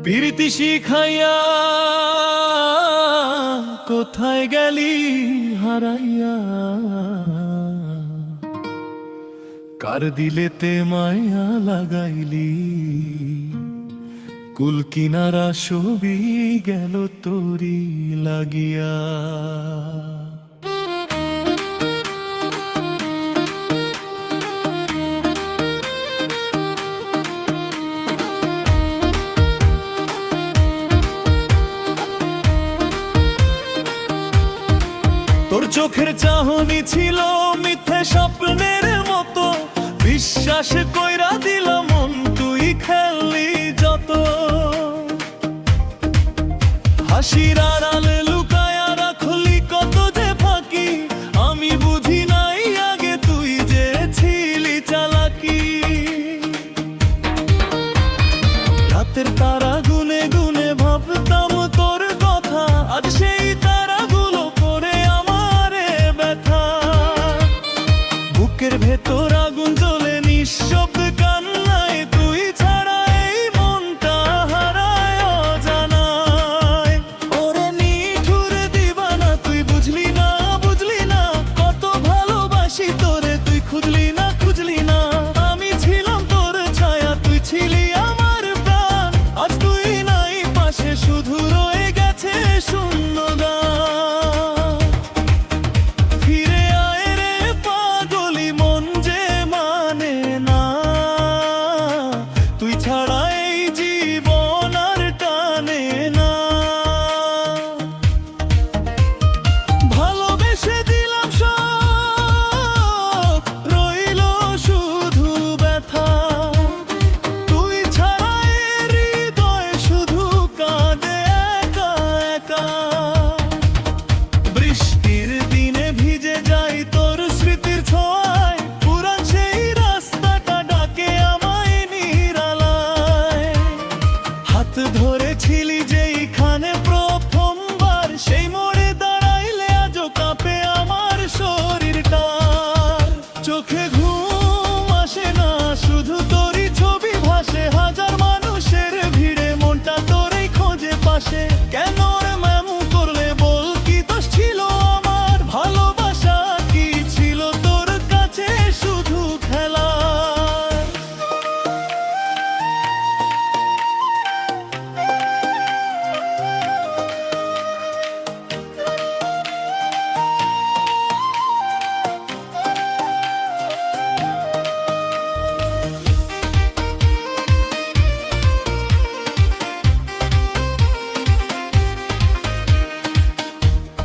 প্রীতি শিখাইয়া কোথায় গেলি হারাইয়া, কার দিলেতে মায়া লাগাইলি, কুল কিনারা ছবি গেল তোরি লাগিয়া। তোর চোখের চাহনি ছিল মিথ্যে স্বপ্নের মতো, বিশ্বাস কইরা দিলাম মন তুই খেললি যত। হাসির আড়ালে লুকায়া রাখলি কত যে ফাঁকি, আমি বুঝি নাই আগে তুই যে ছিলি চালাকি। রাতের তারা গুনে গুনে ভাবতাম তোর কথা, আজ সেই তারাগুলো করে আমারে ব্যথা। বুকের ভেতর আগুন জ্বলে নিঃশব্দ কান্নায়, তুই ছাড়া এই মনটা হারায় অজানায়। ওরে নিঠুর দিবানা তুই বুঝলি না কত ভালোবাসি তোরে, তুই খুঁজলি না আমি ছিলাম তোর ছায়া, তুই ছিলি আমার প্রাণ। আজ তুই নাই পাশে, শুধু রয়ে গেছে শূন্যগান। ফিরে আয় রে পাগলি মন যে মানে না, তুই ছাড়া এই জীবন আর টানে না। ভালোবেসে দিলাম সব, রইল শুধু ব্যথা। তুই ছাড়া এই হৃদয় শুধু কাঁদে একা একা। বৃষ্টির দিনে ভিজে যাই তোর স্মৃতির ছোঁয়ায়, পুরান সেই রাস্তাটা ডাকে আমায় নিরালায়। হাত ধরেছিলি যেইখানে প্রথমবার, সেই মোড়ে দাঁড়াইলে আজও কাঁপে আমার শরীরটা। চোখে ঘুম আসে না, শুধু তোরই ছবি ভাসে। হাজার মানুষের ভিড়ে মনটা তোরই খোঁজে পাশে। কেন রে এমন করলে বল, কি দোষ ছিল আমার? ভালোবাসা কি ছিল তোর কাছে শুধু খেলা?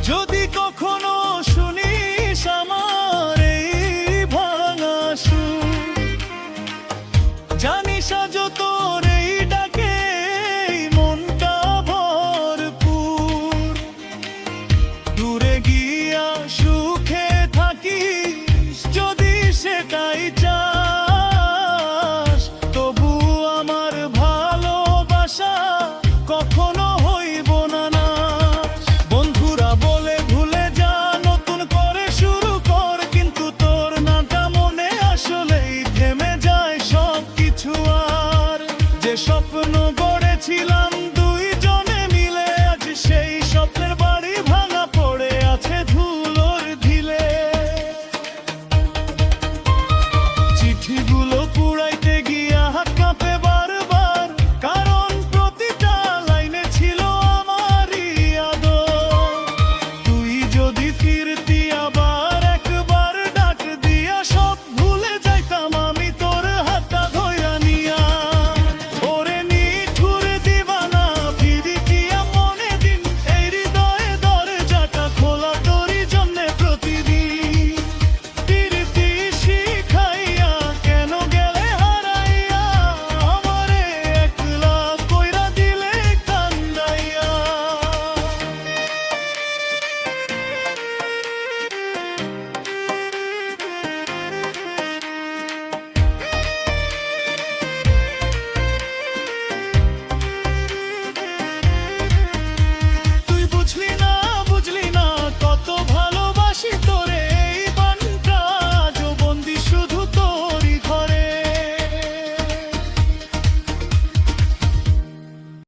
যদি কখনো শুনিস আমার এই ভাঙা সুর, জানিস আজও তোর এই ডাকে এই মনটা ভরপুর। দূরে গিয়া সুখে থাকিস যদি সেটাই চাস, তবু আমার ভালোবাসা কখনো হইব না নাশ। বন্ধুরা বলে ভুলে যা, নতুন করে শুরু কর, কিন্তু তোর নামটা মনে আসলেই থেমে যায় সব কিছু। আর যে স্বপ্ন